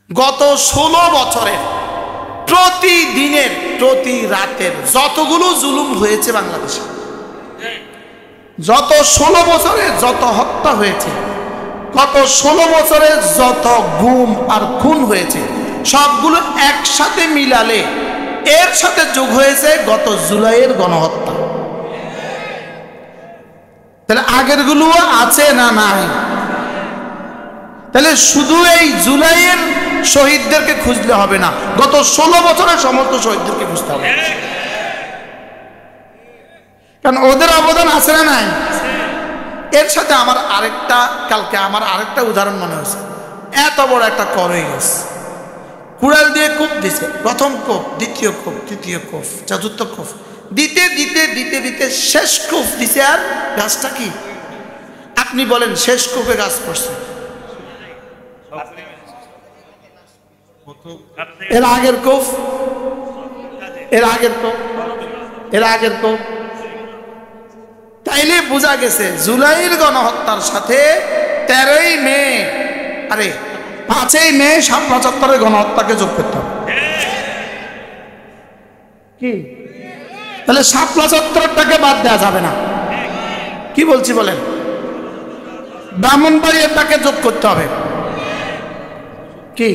গত 16 বছরের প্রতিদিনের প্রতি রাতের যতগুলো জুলুম হয়েছে বাংলাদেশে, যত 16 বছরে যত হত্যা হয়েছে, গত 16 বছরে যত গুম আর খুন হয়েছে, সবগুলো একসাথে মিলালে এর সাথে যোগ হয়েছে গত জুলাইয়ের গণহত্যা। তাহলে আগের গুলো আছে না নাই? তাহলে শুধু এই জুলাইয়ের শহীদদেরকে খুঁজলে হবে না, গত 16 বছরের সমস্ত শহীদদেরকে খুঁজতে হবে, কারণ ওদের অবদান আছে না নাই? এর সাথে আমার আরেকটা উদাহরণ মনে হয়েছে। এত বড় একটা করে গেছে, কুড়াল দিয়ে কূপ দিছে, প্রথম কূপ, দ্বিতীয় কূপ, তৃতীয় কূপ, চতুর্থ কূপ, দিতে দিতে দিতে দিতে শেষ কূপ দিছে। আর গাছটা কি আপনি বলেন? শেষ কূপে গাছ করছে। এর আগের কূপ, এর আগের কূপ, এর আগের কূপ। তাইলে বোঝা গেছে জুলাইয়ের গণহত্যার সাথে 13ই মে, আরে 5ই মে ৭৫ গণহত্যাকে যোগ করতে হবে। কি তাহলে ৭৫টাকে বাদ দেওয়া যাবে না? কি বলছি বলেন? ব্রাহ্মণবাড়িয়াটাকে যোগ করতে হবে। কি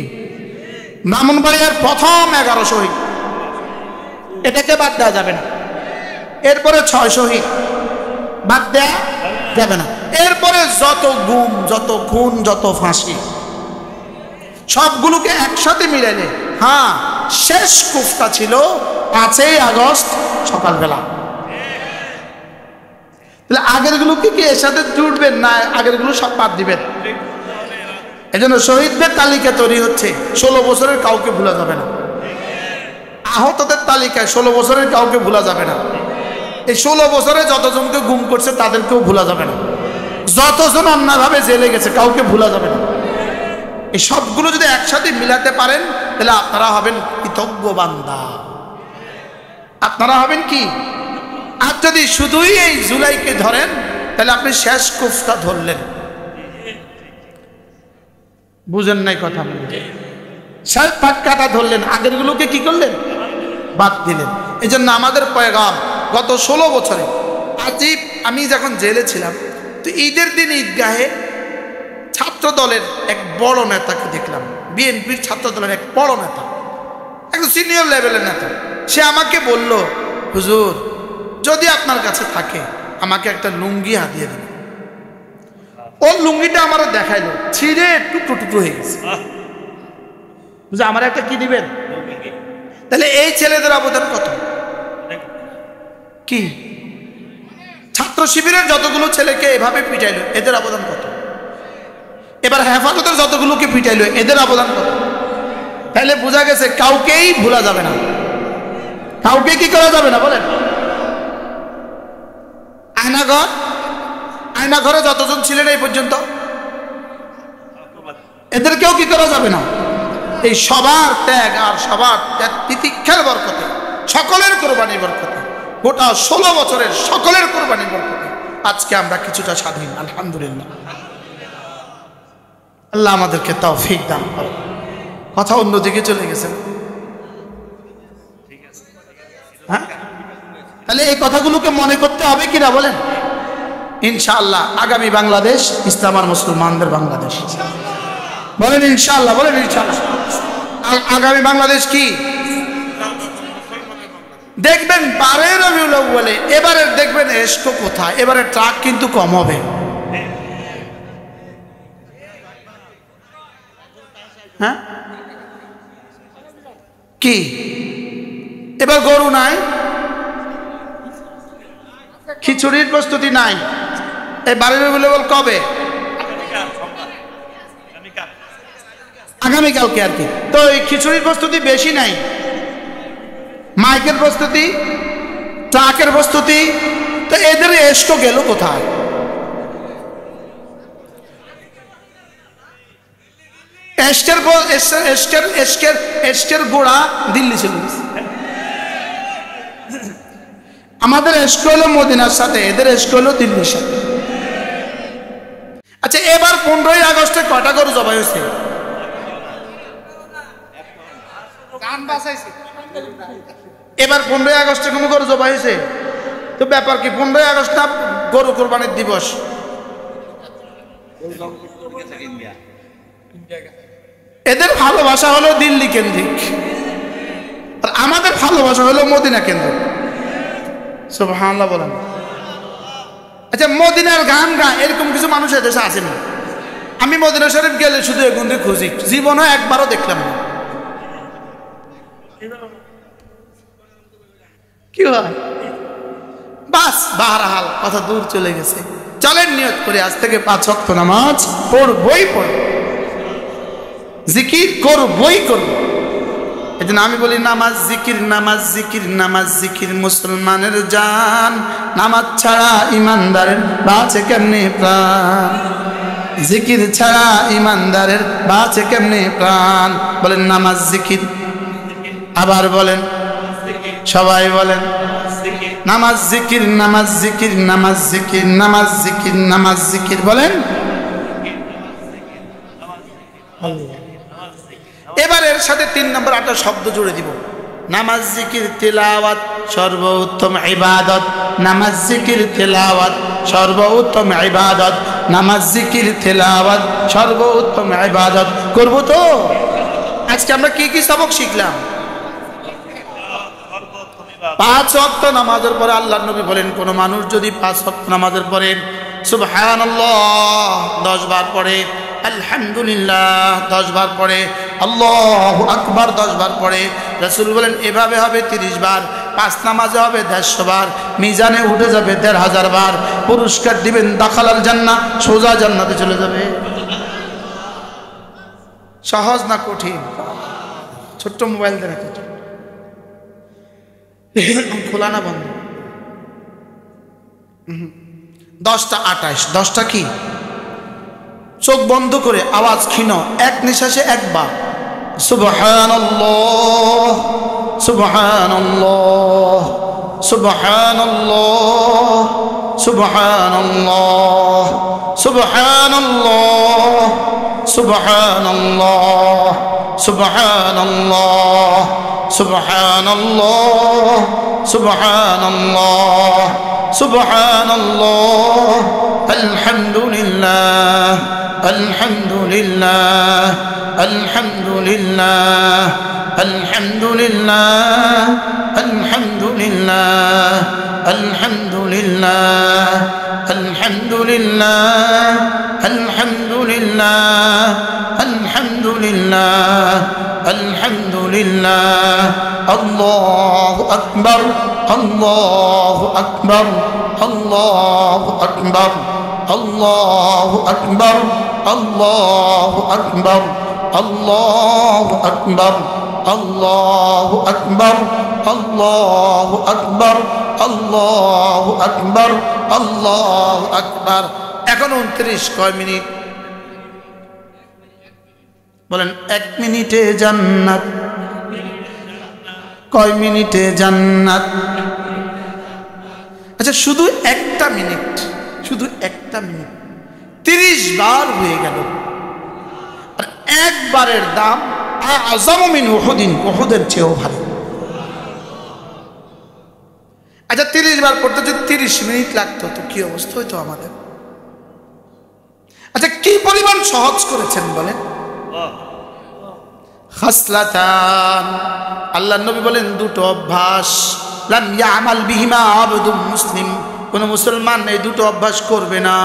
ব্রাহ্মণবাড়িয়ার প্রথম 11 শহীদ, এটাকে বাদ দেওয়া যাবে না। এরপরে 6 শহীদ বাদ দেওয়া যাবে না। এরপরে যত গুম, যত খুন, যত ফাঁসি, সবগুলোকে একসাথে মিলাইলে হ্যাঁ শেষ কূপটা ছিল 5ই আগস্ট সকালবেলা। তাহলে আগের গুলোকে কি এর সাথে জুড়বেন না আগের গুলো সব বাদ দিবেন? এজন্য শহীদদের তালিকা তৈরি হচ্ছে, 16 বছরের কাউকে ভোলা যাবে না। আহতদের তালিকায় 16 বছরের কাউকে ভোলা যাবে না। এই 16 বছরে যতজনকে গুম করছে তাদেরকেও ভোলা যাবে না। যতজন অন্যভাবে জেলে গেছে কাউকে ভোলা যাবে না। এই সবগুলো যদি একসাথে মিলাতে পারেন তাহলে আপনারা হবেন কৃতজ্ঞ বান্দা, আপনারা হবেন কি। আর যদি শুধুই এই জুলাইকে ধরেন তাহলে আপনি শেষ কূপটা ধরলেন। বুঝেন নাই কথা? শেষ ফাঁকাটা ধরলেন, আগের গুলোকে কি করলেন? বাদ দিলেন। এই জন্য আমাদের পয়গাম গত 16 বছরে আজিব, আমি যখন জেলে ছিলাম তো ঈদের দিন ঈদগাহে ছাত্র দলের এক বড় নেতাকে দেখলাম, বিএনপির ছাত্র দলের এক বড় নেতা, একদম সিনিয়র লেভেলের নেতা। সে আমাকে বলল, হুজুর যদি আপনার কাছে থাকে আমাকে একটা লুঙ্গি হাতিয়ে দিন। ওর লুঙ্গিটা আমারও দেখাইলো, ছিঁড়ে টুকরো টুকরো হয়ে গেছে। বুঝে আমার একটা কি দিবেন? তাহলে এই ছেলেদের অবদান কত? কি ছাত্র শিবিরের যতগুলো ছেলেকে এভাবে পিটাইলো এদের অবদান কত? এবার হেফাজতের যতগুলোকে পিটাইলো এদের অবদান কত? তাহলে বোঝা গেছে কাউকেই ভোলা যাবে না, কাউকে কি করা যাবে না বলেন? আয়নাঘরে যতজন ছিলেন এই পর্যন্ত এদেরকেও কি করা যাবে না? এই সবার ত্যাগ আর সবার তিতিক্ষার বরকতে, সকলের কোরবানির বরকতে, গোটা 16 বছরের সকলের কোরবানির বরকতে আজকে আমরা কিছুটা স্বাধীন, আলহামদুলিল্লাহ। আল্লাহ আমাদেরকে তৌফিক দান করেন। কথা অন্যদিকে চলে গেছে, হ্যাঁ? তাহলে এই কথাগুলোকে মনে করতে হবে কিনা বলেন? ইনশাআল্লাহ আগামী বাংলাদেশ ইসলাম আর মুসলমানদের বাংলাদেশ। বলেন ইনশাআল্লাহ, বলেন ইনশাআল্লাহ। আগামী বাংলাদেশ কি দেখবেন? 12 রবিউল আউয়ালে এবারে দেখবেন এসকো কোথায়, এবারে ট্রাক কিন্তু কম হবে। হ্যাঁ কি এবার গরু নাই, খিচুড়ির প্রস্তুতি নাই। এই 12 রবিউল আউয়াল কবে? আগামীকালকে আর কি। তো এই খিচুড়ির প্রস্তুতি বেশি নাই, মাইকের প্রস্তুতি, ট্রাকের প্রস্তুতি, তো এদের এসকো গেল কোথায়? এস্কের গোড়া দিল্লি চলে গেছে। আমাদের এসকো হলো মদিনার সাথে, এদের এসকো হলো দিল্লির সাথে। আচ্ছা এবার 15ই আগস্টে কয়টা গরু জবাই হয়েছে? এবার 15ই আগস্টে কোনো গরু জবাই হয়েছে? তো ব্যাপার কি, 15ই আগস্ট না গরু কোরবানির দিবস? এদের ভালোবাসা হলো দিল্লি কেন্দ্রিক, আর আমাদের ভালোবাসা হলো মদিনা কেন্দ্রিক। সুবহানাল্লাহ বলেন। আচ্ছা, মদিনার গান গায় এরকম কিছু মানুষ এদেশে আছে না? আমি মদিনা শরীফ গেলে শুধু এগুলি খুঁজি, জীবনে একবারও দেখলাম না। কি হয় বাস, বাহারাহাল কথা দূর চলে গেছে। চলেন নিয়ত করে আজ থেকে 5 ওয়াক্ত নামাজ পড়বই পড়ব, জিকির করবই করব। এই জন্য আমি বলি নামাজ জিকির, নামাজ জিকির, নামাজ জিকির মুসলমানের জান, নামাজ ছাড়া ইমানদারের বাঁচে কেমনে প্রাণ, জিকির ছাড়া ইমানদারের বাঁচে কেমনে প্রাণ। বলেন নামাজ জিকির, আবার বলেন, সবাই বলেন নামাজ জিকির, নামাজ জিকির, নামাজ জিকির, নামাজ জিকির, নামাজ জিকির। বলেন এবার এর সাথে 3 নম্বর 8টা শব্দ জুড়ে দিব। নামাজ জিকির তেলাওয়াত সর্বোত্তম ইবাদত, নামাজ জিকির তেলাওয়াত সর্বোত্তম ইবাদত, নামাজ জিকির তেলাওয়াত সর্বোত্তম ইবাদত। করব তো? আজকে আমরা কি কি সবক শিখলাম? 5 ওয়াক্ত নামাজের পরে আল্লাহর নবী বলেন, কোন মানুষ যদি 5 ওয়াক্ত নামাজের পরে সুবহানাল্লাহ 10 বার পড়ে, আলহামদুলিল্লাহ 10 বার পড়ে, আল্লাহু আকবার 10 বার পড়ে, রাসূল বলেন এভাবে হবে 30 বার, 5 নামাজে হবে 150 বার, মিজানে উঠে যাবে 1500 বার, পুরস্কার দিবেন দাখালাল জান্নাহ, সোজা জান্নাতে চলে যাবে। সহজ না কঠিন? ছোট্ট মোবাইল দেন একটা, খোলা না বন্ধ? 10টা 28, 10টা কি? চোখ বন্ধ করে আওয়াজ ক্ষীণ, এক নিঃশ্বাসে একবার সুবহানাল্লাহ সুবহানাল্লাহ সুবহানাল্লাহ সুবহানাল্লাহ সুবহানাল্লাহ সুবহানাল্লাহ সুবহানাল্লাহ সুবহানাল্লাহ সুবহানাল্লাহ সুবহানাল্লাহ আলহামদুলিল্লাহ আলহামদুলিল্লাহ আলহামদুলিল্লাহ আলহামদুলিল্লাহ আলহামদুলিল্লাহ আলহামদুলিল্লাহ আলহামদুলিল্লাহ আলহামদুলিল্লাহ আলহামদুলিল্লাহ আলহামদুলিল্লাহ আল্লাহু আকবার আল্লাহু আকবার আল্লাহু আকবার আল্লাহু আকবার আল্লাহু আকবার আল্লাহু আকবার আল্লাহু আকবার আল্লাহু আকবার আল্লাহু আকবার আল্লাহু আকবার। এখন 29 কয় মিনিট? বলেন 1 মিনিটে জান্নাত। কয় মিনিটে জান্নাত? আচ্ছা, শুধু একটা মিনিট, শুধু একটা মিনিট 30 বার হয়ে গেল, আর একবারের দাম আযম মিন উহুদিন, উহুদের চেয়েও ভারী। আচ্ছা, 30 বার পড়তে যদি 30 মিনিট লাগতো তো কি অবস্থা হইতো আমাদের? আচ্ছা, কি পরিমাণ সহজ করেছেন বলেন? খাসলাতান, আল্লাহর নবী বলেন 2টো অভ্যাস, লাম ইয়ামাল বিহিমা আবদুম মুসলিম, কোন মুসলমান এই 2টো অভ্যাস করবে না,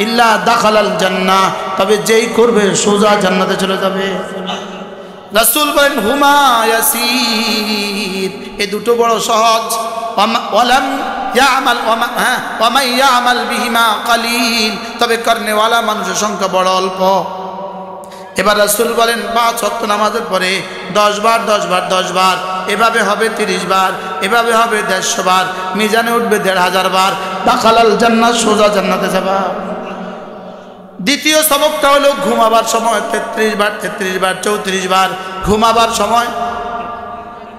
ইল্লা দাখালাল জান্নাহ, তবে যেই করবে সোজা জান্নাতে চলে যাবে। রাসূল বলেন হুমা ইয়াসির, এই 2টো বড় সহজ। ওয়ালাম ইয়ামাল ওয়ামা ইয়ামাল বিহিমা কালিল, তবে করনেওয়ালা মানুষের সংখ্যা বড় অল্প। এবার রাসূল বলেন 5 ওয়াক্ত নামাজের পরে 10 বার 10 বার 10 বার, এভাবে হবে 30 বার, এভাবে হবে 150 বার, মিজানে উঠবে 1500 বার, দাখালাল জান্নাহ, সোজা জান্নাতে যাবা। দ্বিতীয় সবকটা হলো ঘুমাবার সময় 33 বার 33 বার 34 বার, ঘুমাবার সময়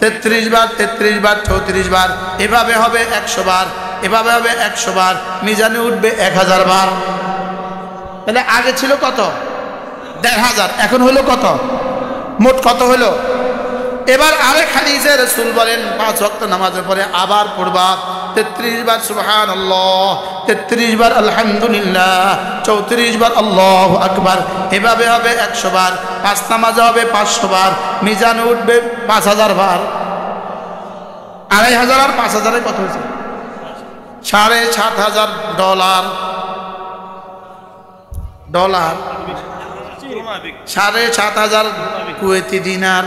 33 বার 33 বার 34 বার, এভাবে হবে 100 বার, এভাবে হবে 100 বার, মিজানে উঠবে 1000 বার। তাহলে আগে ছিল কত? 1500, এখন হলো কত? মোট কত হলো? এবার আরেক হাদিসে রাসূল বলেন 5 ওয়াক্ত নামাজের পরে আবার পড়বা 33 বার সুবহানাল্লাহ, 33 বার আলহামদুলিল্লাহ, 34 বার আল্লাহু আকবার। এভাবে হবে 100 বার। 5 নামাজে হবে 500 বার। মিজানে উঠবে 5000 বার। 2500 আর 5000 কত হয়েছে? $7500 $7500 কুয়েতি দিনার।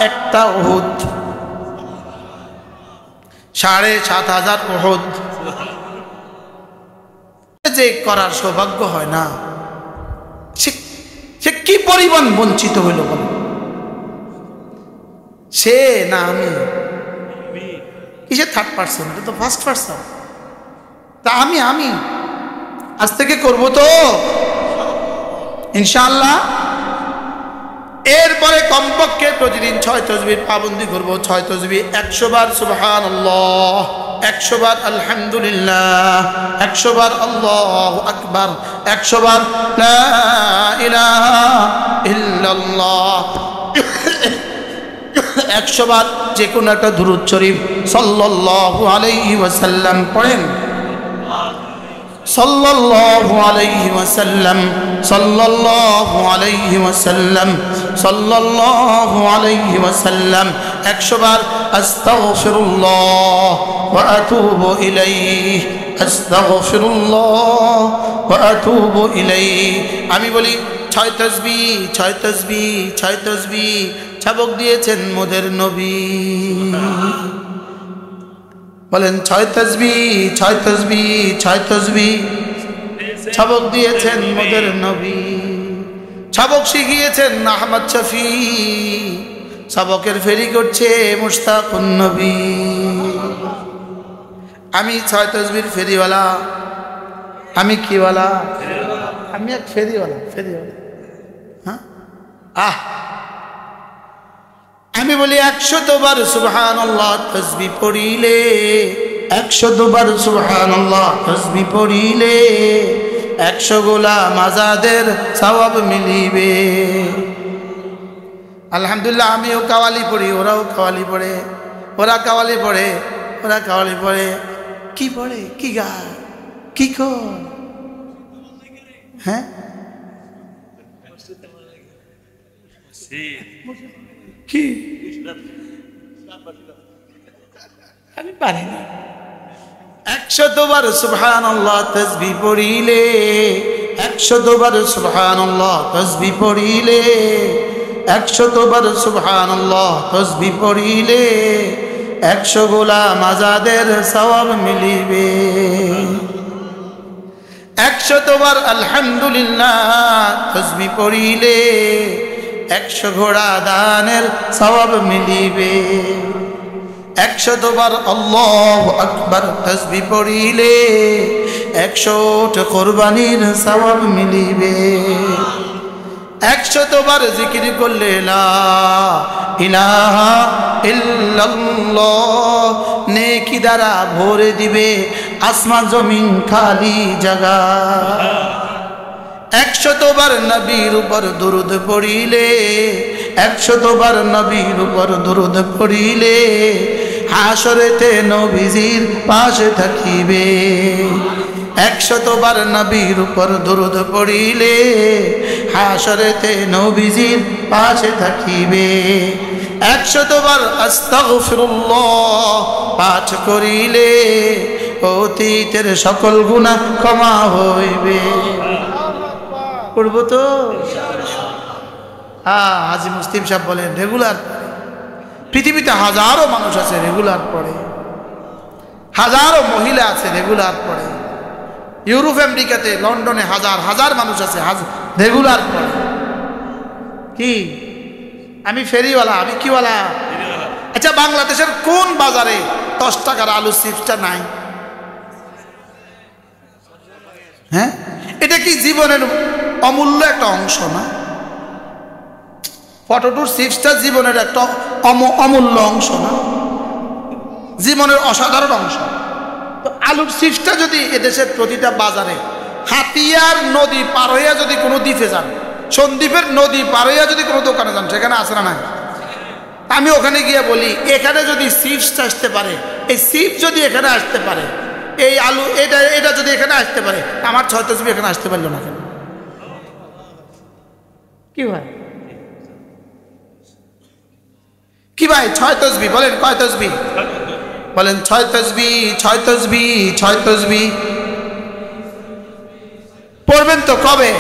একটা উহুদ, 7500 উহুদ যে করার সৌভাগ্য হয় না, সে কি পরিমাণ বঞ্চিত হইল বল। সে না আমি, কিসে থার্ড পার্সন? এটা তো ফার্স্ট পার্সন। তা আমি আজ থেকে করবো তো ইনশাআল্লাহ। এরপরে কমপক্ষে প্রতিদিন 6 তাসবিহ পাবন্দি করবো। 6 তাসবিহ 100 বার সুবহানাল্লাহ, 100 বার আলহামদুলিল্লাহ, 100 বার আল্লাহু আকবার, 100 বার লা ইলাহা ইল্লাল্লাহ, 100 বার যে কোনো একটা দুরূদ শরীফ সাল্লাল্লাহু আলাইহি ওয়াসাল্লাম পড়েন। সাল্লাল্লাহু আলাইহি ওয়াসাল্লাম, সাল্লাল্লাহু আলাইহি ওয়াসাল্লাম, সাল্লাল্লাহু আলাইহি ওয়াসাল্লাম। 100 বার আস্তাগফিরুল্লাহ ওয়া আতুবু ইলাইহি, আস্তাগফিরুল্লাহ ওয়া আতুবু ইলাইহি। আমি বলি 6 তাসবিহ, 6 তাসবিহ, 6 তাসবিহ ছাবক দিয়েছেন মোদের নবী। বলেন 6 তাসবিহ, 6 তাসবিহ, 6 তাসবিহ ছাবক দিয়েছেন মোদের নবী। ছাবক শিখিয়েছেন আহমদ শফি, ছাবকের ফেরি করছে মুশতাকুন নবী। আমি 6 তাসবিহর ফেরিওয়ালা। আমি কিওয়ালা? আমি এক ফেরিওয়ালা। হ্যাঁ, আমি বলি 100 বার সুবহানাল্লাহ তাসবিহ পড়িলে, 100 বার সুবহানাল্লাহ তাসবিহ পড়িলে 100 গোলাম আযাদের সওয়াব মিলিবে। আলহামদুলিল্লাহ, আমিও কাওয়ালি পড়ি, ওরাও কাওয়ালি পড়ে, ওরা কাওয়ালি পড়ে, ওরা কাওয়ালি পড়ে। কি পড়ে? কি গায়? কি কর? হ্যাঁ, কি আমি পারি না। 100 বার সুবহানাল্লাহ তাসবিহ পড়িলে, 100 বার সুবহানাল্লাহ তাসবিহ পড়িলে, 100 বার সুবহানাল্লাহ তাসবিহ পড়িলে 100 গোলাম আযাদের সওয়াব মিলিবে। 100 বার আলহামদুলিল্লাহ তাসবিহ পড়িলে 100 ঘোড়া দানের সওয়াব মিলিবে। 100 বার আল্লাহু আকবার তাসবিহ পড়িলে 100 কুরবানির সওয়াব মিলিবে। 100 বার জিকির করলে লা ইলাহা ইল্লাল্লাহ নেকি দ্বারা ভরে দিবে আসমান জমিন খালি জায়গা। 100 বার নবীর উপর দুরূদ পড়িলে, 100 বার নবীর উপর দুরূদ পড়িলে হাসরেতে নবীজির পাশে থাকিবে। 100 বার নবীর উপর দুরূদ পড়িলে হাসরেতে নবীজির পাশে থাকিবে। 100 বার আস্তাগফিরুল্লাহ পাঠ করিলে অতীতের সকল গুনাহ ক্ষমা হইবে। করবো তো? হ্যাঁ, হাজী মুস্তিম সাহেব বলেন রেগুলার। পৃথিবীতে হাজারো মানুষ আছে রেগুলার পড়ে, হাজারো মহিলা আছে রেগুলার পড়ে। ইউরোপ আমেরিকাতে লন্ডনে হাজার হাজার মানুষ আছে রেগুলার পড়ে। কি আমি ফেরিওয়ালা? আমি কিওয়ালা? আচ্ছা, বাংলাদেশের কোন বাজারে 10 টাকার আলু চিপসটা নাই? হ্যাঁ, এটা কি জীবনের অমূল্য একটা অংশ না? পটেটোর চিপসটা জীবনের একটা অমূল্য অংশ না? জীবনের অসাধারণ অংশ। তো আলুর চিপসটা যদি এদেশের প্রতিটা বাজারে হাতিয়ার নদী পার হইয়া যদি কোনো দ্বীপে যান, সন্দ্বীপের নদী পার হইয়া যদি কোনো দোকানে যান সেখানে আসে না নাই? আমি ওখানে গিয়ে বলি এখানে যদি চিপস আসতে পারে, এই চিপস যদি এখানে আসতে পারে, এই আলু এটা যদি এখানে আসতে পারে, আমার 6 তসবি এখানে আসতে পারলো না কেন? কি ভাই কি ভাই 6 তসবি বলেন, কয় তসবি বলেন? 6 তসবি 6 তসবি 6 তসবি পড়বেন তো কবে?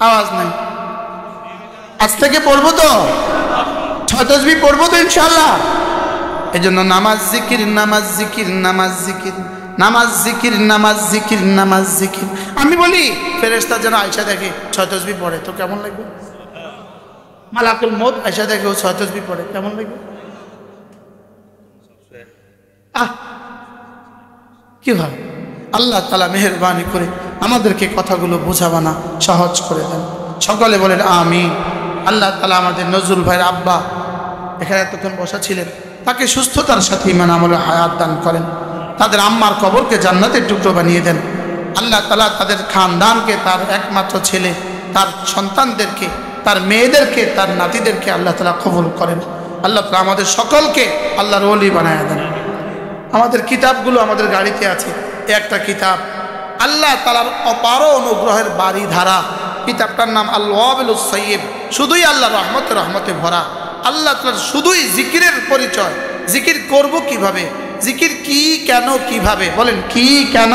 আওয়াজ নাই, আজ থেকে পড়বো তো 6 তসবি পড়বো তো ইনশাআল্লাহ। এই জন্য নামাজ জিকির, নামাজ জিকির, নামাজ জিকির, নামাজ জিকির, নামাজ জিকির, নামাজ জিকির। আমি বলি ফেরেশতা যেন আয়েশা দেখে 6 তসবি পড়ে তো কেমন লাগবে? মালাকুল মউত আয়েশা দেখে ও 6 তসবি পড়ে কেমন লাগবে? কি হয়? আল্লাহ তাআলা মেহেরবানি করে আমাদেরকে কথাগুলো বোঝাবানা সহজ করে দেন। সকলে বলেন আমিন। আল্লাহ তাআলা আমাদের নজরুল ভাইয়ের আব্বা এখানে এতক্ষণ বসা ছিলেন, তাকে সুস্থতার সাথে ঈমান আমলে হায়াত দান করেন। তাদের আম্মার কবরকে জান্নাতের টুকরো বানিয়ে দেন। আল্লাহ তাআলা তাদের খানদানকে, তার একমাত্র ছেলে, তার সন্তানদেরকে, তার মেয়েদেরকে, তার নাতিদেরকে আল্লাহ তাআলা কবুল করেন। আল্লাহ তাআলা আমাদের সকলকে আল্লাহর ওলি বানায় দেন। আমাদের কিতাবগুলো আমাদের গাড়িতে আছে। একটা কিতাব আল্লাহ তাআলার অপার অনুগ্রহের বাড়ি ধারা, কিতাবটার নাম আল ওয়াবিলুস সাইয়্যিব, শুধুই আল্লাহর রহমতে ভরা। আল্লাহ তাআলার শুধুই জিকিরের পরিচয়। জিকির করব কিভাবে, জিকির কি, কেন, কিভাবে, বলেন কি, কেন,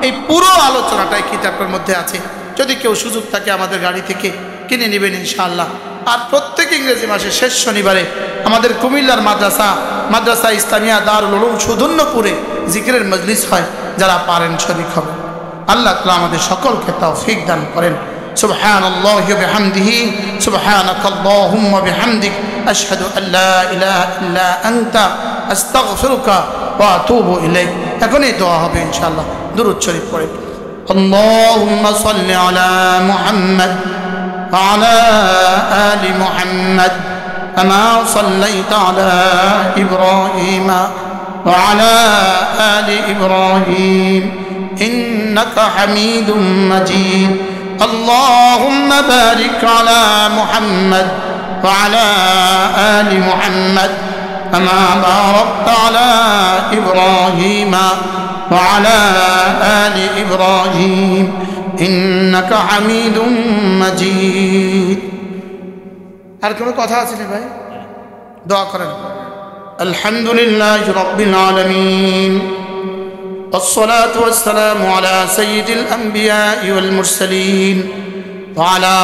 এই পুরো আলোচনাটাই কিতাবটার মধ্যে আছে। যদি কেউ সুযোগ থাকে আমাদের গাড়ি থেকে কিনে নেবেন ইনশাআল্লাহ। আর প্রত্যেক ইংরেজি মাসের শেষ শনিবারে আমাদের কুমিল্লার মাদ্রাসা ইসলামিয়া দারুল উলুম সুধন্যপুরে জিকিরের মজলিস হয়। যারা পারেন শরীক হবেন। আল্লাহ তাআলা আমাদের সকলকে তৌফিক দান করেন। সুবহানাল্লাহি ওয়া বিহামদিহি, সুবহানাকাল্লাহুম্মা বিহামদিক, আশহাদু আল্লা ইলাহা ইল্লা আনতা, আস্তাগফিরুকা ওয়া আতুবু ইলাইক। এখনই দোয়া হবে ইনশাআল্লাহ। দুরূদ শরীফ পড়ে। আল্লাহুম্মা সাল্লি আলা মুহাম্মদ ওয়া আলা আলি মুহাম্মদ কামা সাল্লাইতা আলা ইব্রাহিম ওয়া আলা আলি ইব্রাহিম ইন্নাকা হামিদুম মাজিদ। اللهم بارك على محمد وعلى آل محمد كما باركت على إبراهيم وعلى آل إبراهيم إنك حميد مجيد। আর কোনো কথা আছে না ভাই? দোয়া করেন। আলহামদুলিল্লাহি রাব্বিল আলামিন, والصلاة والسلام على سيد الأنبياء والمرسلين وعلى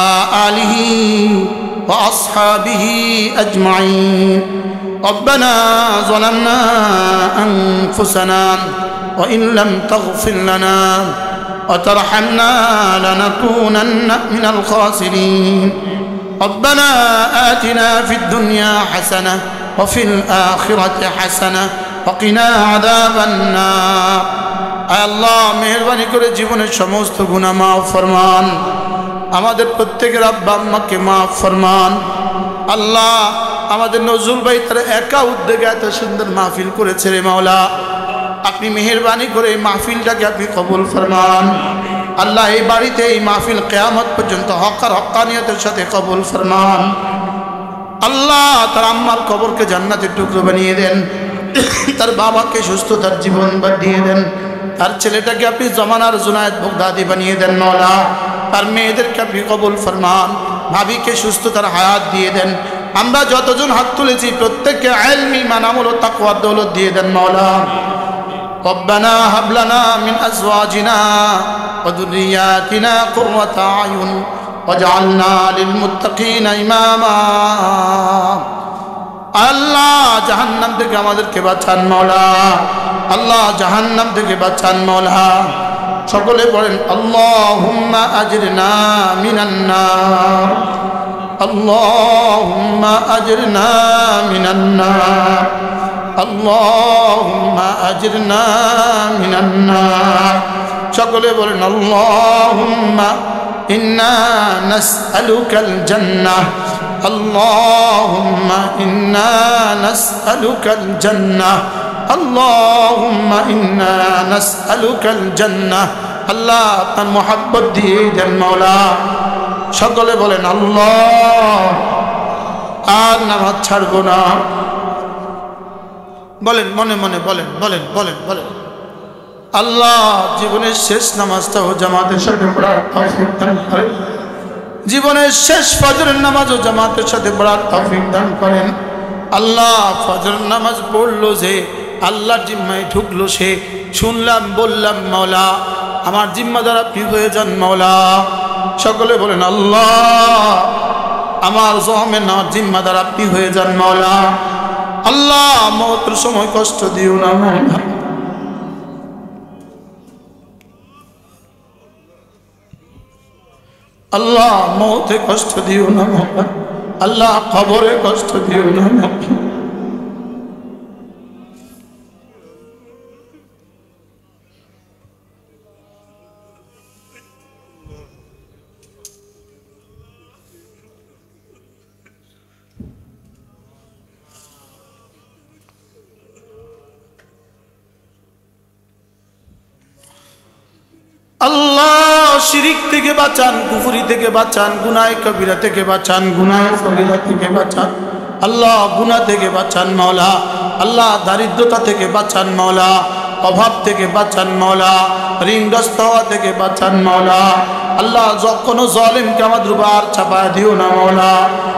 آله وأصحابه أجمعين. ربنا ظلمنا أنفسنا وإن لم تغفر لنا وترحمنا لنكونن من الخاسرين. ربنا آتنا في الدنيا حسنة وفي الآخرة حسنة وقنا عذاب النار. আল্লাহ মেহেরবানি করে জীবনের সমস্ত গুনাহ মাফ ফরমান। আমাদের প্রত্যেকের আব্বা আম্মাকে মাফ ফরমান। আল্লাহ আমাদের নজরুল ভাই তার একা উদ্যোগে এত সুন্দর মাহফিল করেছে রে মাওলা, আপনি মেহেরবানি করে এই মাহফিলটাকে আপনি কবুল ফরমান। আল্লাহ এই বাড়িতে এই মাহফিল কিয়ামত পর্যন্ত হক আর হক্কানিয়তের সাথে কবুল ফরমান। আল্লাহ তার আম্মার কবরকে জান্নাতের টুকরো বানিয়ে দেন। তার বাবাকে সুস্থতার জীবন দিয়ে দেন। তার ছেলেটাকে আপনি জমানার জুনায়েদ বগদাদি বানিয়ে দেন মাওলা। তার মেয়েদেরকে আপনি কবুল ফরমান। ভাবিকে সুস্থতার হায়াত দিয়ে দেন। আমরা যতজন হাত তুলেছি প্রত্যেককে ইলম, ঈমান, আমল ও তাকওয়ার দৌলত দিয়ে দেন মাওলা। রব্বানা হাব লানা মিন আজওয়াজিনা ওয়া যুররিয়াতিনা কুররাতা আয়ুন ওয়াজআলনা লিল মুত্তাকিনা ইমামা। আল্লাহ জাহান্নাম থেকে আমাদেরকে বাঁচান মাওলা। আল্লাহ জাহান্নাম থেকে বাঁচান মাওলা। সকলে বলেন আল্লাহুম্মা আজরিনা মিনান নার, আল্লাহুম্মা আজরিনা মিনান নার, আল্লাহুম্মা আজরিনা মিনান নার। সকলে বলেন আল্লাহুম্মা ইন্না নাসআলুকাল জান্নাহ, اللهم إنا نسألك الجنة، اللهم إنا نسألك الجنة، আল্লাহ আপনার মোহাব্বত দিয়ে দেন মাওলা। সকলে বলেন আল্লাহ, আর নামাজ ছাড়বো না। বলেন মনে মনে বলেন বলেন বলেন বলেন আল্লাহ জীবনের শেষ নামাজটাও জামাতের সাথে পড়ার তৌফিক দান করেন। জীবনের শেষ ফজরের নামাজও জামাতের সাথে পড়ার তৌফিক দান করেন। আল্লাহ ফজরের নামাজ পড়লো যে আল্লাহর জিম্মায় ঢুকলো সে, শুনলাম বললাম মাওলা আমার জিম্মাদার আপনি হয়ে যান মাওলা। সকলে বলেন আল্লাহ আমার জহমে না জিম্মাদার আপনি হয়ে যান মাওলা। আল্লাহ মওতের সময় কষ্ট দিও না মাওলা। আল্লাহ মওতে কষ্ট দিও না মাওলা। আল্লাহ কবরে কষ্ট দিও না মাওলা। আল্লাহ শিরিক থেকে বাঁচান, কুফরি থেকে বাঁচান, গুনাহ কবিরা থেকে বাঁচান, গুনাহ সগীরা থেকে বাঁচান। আল্লাহ গুনাহ থেকে বাঁচান মাওলা। আল্লাহ দারিদ্রতা থেকে বাঁচান মাওলা, অভাব থেকে বাঁচান মাওলা, ঋণগ্রস্ত হওয়া থেকে বাঁচান মাওলা। আল্লাহ কোনো জালিমকে আমাদের উপর আর চাপায় দিও না মাওলা,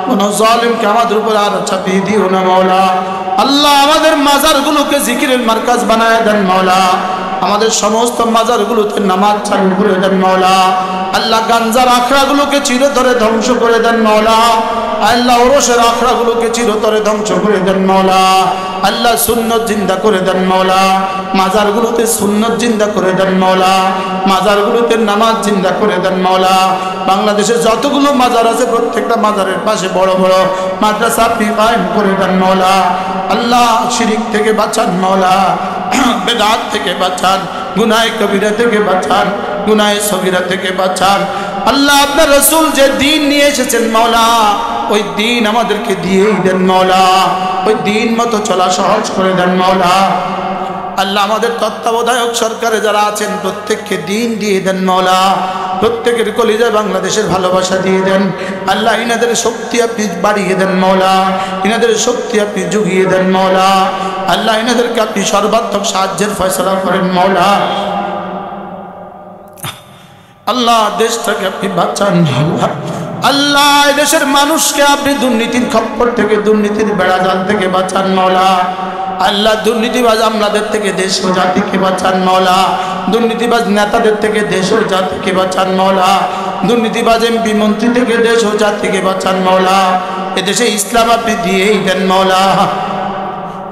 কোনো জালিমকে আমাদের উপর আর চাপিয়ে দিও না মাওলা। আল্লাহ আমাদের মাজারগুলোকে জিকিরের মার্কাজ বানায় দেন মাওলা। আমাদের সমস্ত মাজারগুলোতে নামাজ চালু করে দেন মাওলা। আল্লাহ গাঞ্জার আখড়াগুলোকে চিরতরে ধ্বংস করে দেন মাওলা। আল্লাহ ওরসের আখড়াগুলোকে চিরতরে ধ্বংস করে দেন মাওলা। আল্লাহ সুন্নত জিন্দা করে দেন মাওলা। মাজারগুলোতে সুন্নত জিন্দা করে দেন মাওলা। মাজারগুলোতে নামাজ জিন্দা করে দেন মাওলা। বাংলাদেশে যতগুলো মাজার আছে প্রত্যেকটা মাজারের পাশে বড় বড় মাদ্রাসা আপনি কায়েম করে দেন মাওলা। আল্লাহ শিরিক থেকে বাঁচান মাওলা, বেদাত থেকে বাঁচান, গুনাহ কবিরা থেকে বাঁচান, গুনাহ সগীরা থেকে বাঁচান। আল্লাহ আপনার রাসূল যে দ্বীন নিয়ে এসেছেন মাওলা, ওই দ্বীন আমাদেরকে দিয়েই দেন মাওলা। ওই দ্বীন মতো চলা সহজ করে দেন মাওলা। আল্লাহ আমাদের তত্ত্বাবধায়ক সরকারে যারা আছেন প্রত্যেককে দ্বীন দিয়ে দেন মাওলা। প্রত্যেকের কলিজায় বাংলাদেশের ভালোবাসা দিয়ে দেন আল্লাহ। ইনাদের শক্তি আপনি বাড়িয়ে দেন মাওলা, ইনাদের শক্তি আপনি জুগিয়ে দেন মাওলা। আল্লাহ ইনাদেরকে আপনি সর্বাত্মক সাহায্যের ফয়সালা করেন মাওলা। আল্লাহ দেশটাকে আপনি বাঁচান মাওলা। আল্লাহ এই দেশের মানুষকে আপনি দুর্নীতির খপ্পর থেকে, দুর্নীতির বেড়াজাল থেকে বাঁচান মাওলা। আল্লাহ দুর্নীতিবাজ আমলাদের থেকে দেশ ও জাতিকে বাঁচান মাওলা। দুর্নীতিবাজ নেতাদের থেকে দেশ ও জাতিকে বাঁচান মাওলা। দুর্নীতিবাজ এমপি মন্ত্রী থেকে দেশ ও জাতিকে বাঁচান মাওলা। এদেশে ইসলাম আপনি দিয়েই দেন মাওলা।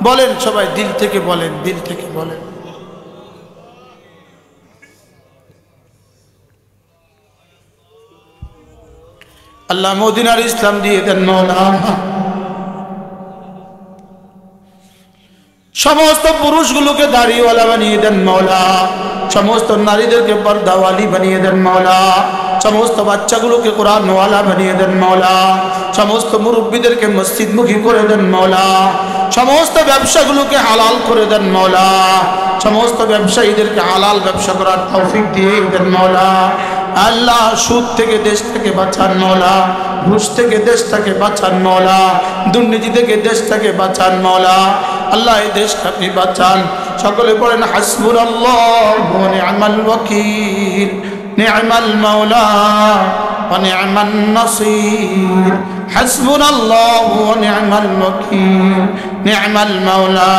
বলেন সবাই দিল থেকে বলেন, দিল থেকে বলেন। আল্লাহ মদিনার ইসলাম দিয়ে দেন মাওলা। সমস্ত পুরুষগুলোকে দাড়িওয়ালা বানিয়ে দেন মাওলা। সমস্ত নারীদেরকে পর্দাওয়ালি বানিয়ে দেন মাওলা। সমস্ত বাচ্চাগুলোকে কোরআনওয়ালা বানিয়ে দেন মাওলা। সমস্ত মুরব্বীদেরকে মসজিদমুখী করে দেন মাওলা। সমস্ত ব্যবসাগুলোকে হালাল করে দেন মাওলা। সমস্ত ব্যবসায়ীদেরকে হালাল ব্যবসা করার তৌফিক দিয়ে দেন মাওলা। আল্লাহ সুদ থেকে দেশটাকে বাঁচান মাওলা, ঘুষ থেকে দেশটাকে বাঁচান মাওলা, দুর্নীতি থেকে দেশটাকে বাঁচান মাওলা। আল্লাহ এই দেশকে আপনি বাঁচান। সকলে পড়েন হাসবুনাল্লাহু ওয়া নি'মাল ওয়াকিল, নি'মাল মাওলা ওয়া নি'মান নাসির। হাসবুনাল্লাহু ওয়া নি'মাল ওয়াকিল, নি'মাল মাওলা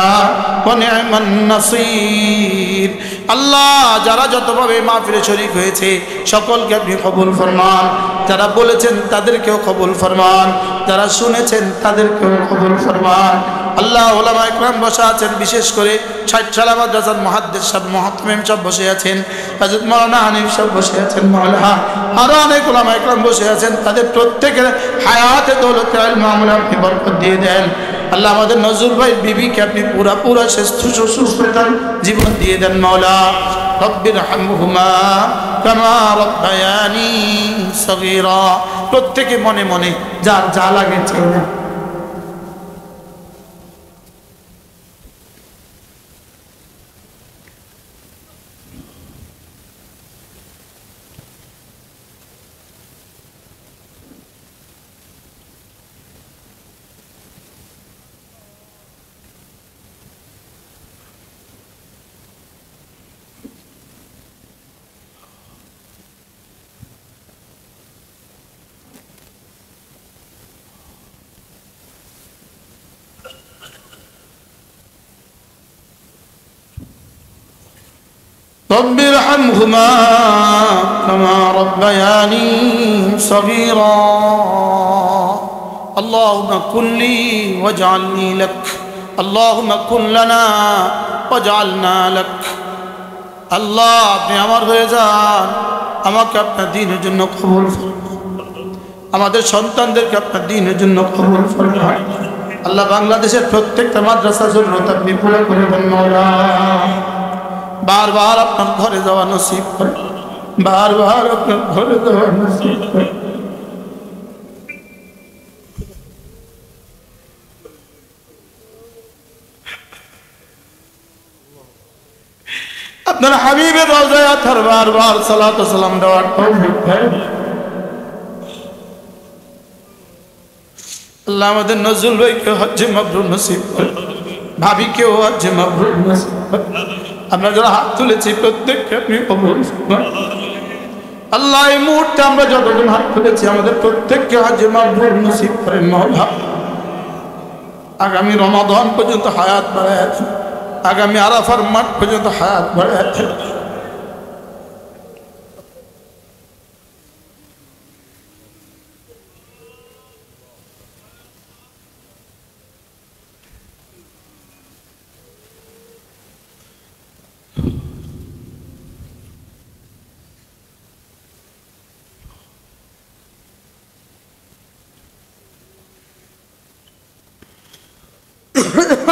ওয়া নি'মান নাসির। আল্লাহ যারা যতভাবে মাহফিলে শরীক হয়েছে সকলকে আপনি কবুল ফরমান। যারা বলেছেন তাদেরকেও কবুল ফরমান, যারা শুনেছেন তাদেরকেও কবুল ফরমান। আল্লাহ ওলামা ইকরাম বসে আছেন, বিশেষ করে ৬০ সালা মাদ্রাসার মুহাদ্দিস সাহেব, মুহাত্তামিম সব বসে আছেন, হযরত মাওলানা হানিফ সব বসে আছেন মাওলানা, আরো অনেক ওলামা ইকরাম বসে আছেন। তাদের প্রত্যেকের হায়াতে দৌলতে ইলম আমল আপনি বরকত দিয়ে দেন। আল্লাহ আমাদের নজরুল ভাই বিবিকে আপনি পুরা সুস্থতার জীবন দিয়ে দেন মাওলা। রব্বিরহামহুমা কামা রব্বায়ানি সগীরা। প্রত্যেকে মনে মনে যার যা লাগে চাইবেন। رب ارحمهما كما ربياني صغيرا اللهم كن لي واجعلني لك اللهم كن لنا واجعلنا لك আল্লাহ আপনি আমার হয়ে যান আমাকে আপনার দ্বীনের জন্য কবুল করুন আমাদের সন্তানদেরকে আপনার দ্বীনের জন্য কবুল করুন আল্লাহ বাংলাদেশের প্রত্যেকটা মাদ্রাসা জরুরত আপনি পুরো করে দেন মাওলা বারবার আপনার ঘরে যাওয়া নসিব করেন বারবার আপনার ঘরে যাওয়া নসিব করেন আপনার হাবিবের রওজায় আথার বারবার সালাত ও সালাম দেওয়ার তৌফিক দেন আল্লাহ আমাদের নজরুল ভাইকে হজ্জে মাবরুর নসিব করেন ভাবিকেও হজ্জে মাবরুর নসিব করেন আমরা যারা হাত তুলেছি প্রত্যেককে আপনি কবুল করুন আল্লাহ এই মুহূর্তে আমরা যতজন হাত তুলেছি আমাদের প্রত্যেককে হজ্জে মাবরুর নসিব করেন মাওলা আগামী রমাদান পর্যন্ত হায়াত বাড়ায় আগামী আরাফার মাঠ পর্যন্ত হায়াত বাড়ায়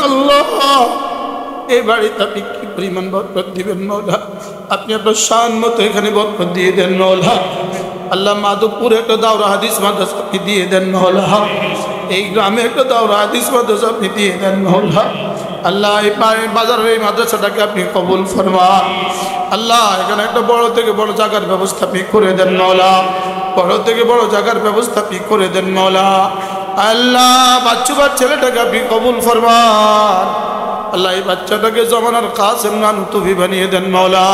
আল্লাহ এই বাড়িতে আপনি কি পরিমাণ বরকত দিবেন মাওলা আপনি আপনার শান মতো এখানে বরকত দিয়ে দেন মাওলা আল্লাহ মাধবপুরে একটা দাওরা হাদিস মাদ্রাসা আপনি দিয়ে দেন মাওলা এই গ্রামে একটা দাওরা হাদিস মাদ্রাসা আপনি দিয়ে দেন মাওলা আল্লাহ এই বাজারের এই মাদ্রাসাটাকে আপনি কবুল ফরমান আল্লাহ এখানে একটা বড় থেকে বড় জায়গার ব্যবস্থা আপনি করে দেন মাওলা বড় থেকে বড় জায়গার ব্যবস্থা আপনি করে দেন মাওলা আল্লাহ বাচ্চুবার ছেলেটাকে আপনি কবুল ফরমান আল্লাহ এই বাচ্চাটাকে জমানার কাসেম নানুতুবি বানিয়ে দেন মাওলা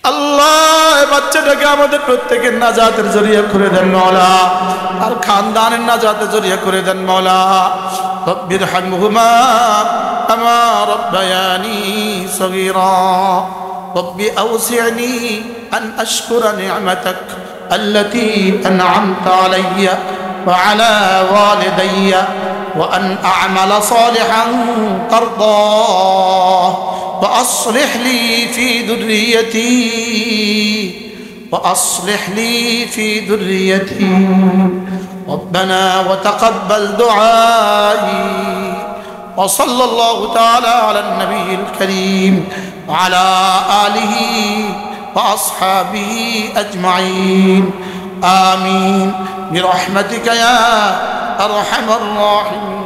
আল্লাহ এই বাচ্চাটাকে আমাদের প্রত্যেকের নাজাতের জরিয়া করে দেন মাওলা আর খানদানের নাজাতের জরিয়া করে দেন মাওলা রব্বির হামহুমা কামা রব্বায়ানি সগীরা রব্বি আওসি'নি আন আশকুরা নি'মাতাক التي أنعمت علي وعلى والدي وأن أعمل صالحا ترضاه وأصلح لي في ذريتي ربنا وتقبل دعائي وصلى الله تعالى على النبي الكريم وعلى آله وأصحابه أجمعين آمين برحمتك يا أرحم الراحمين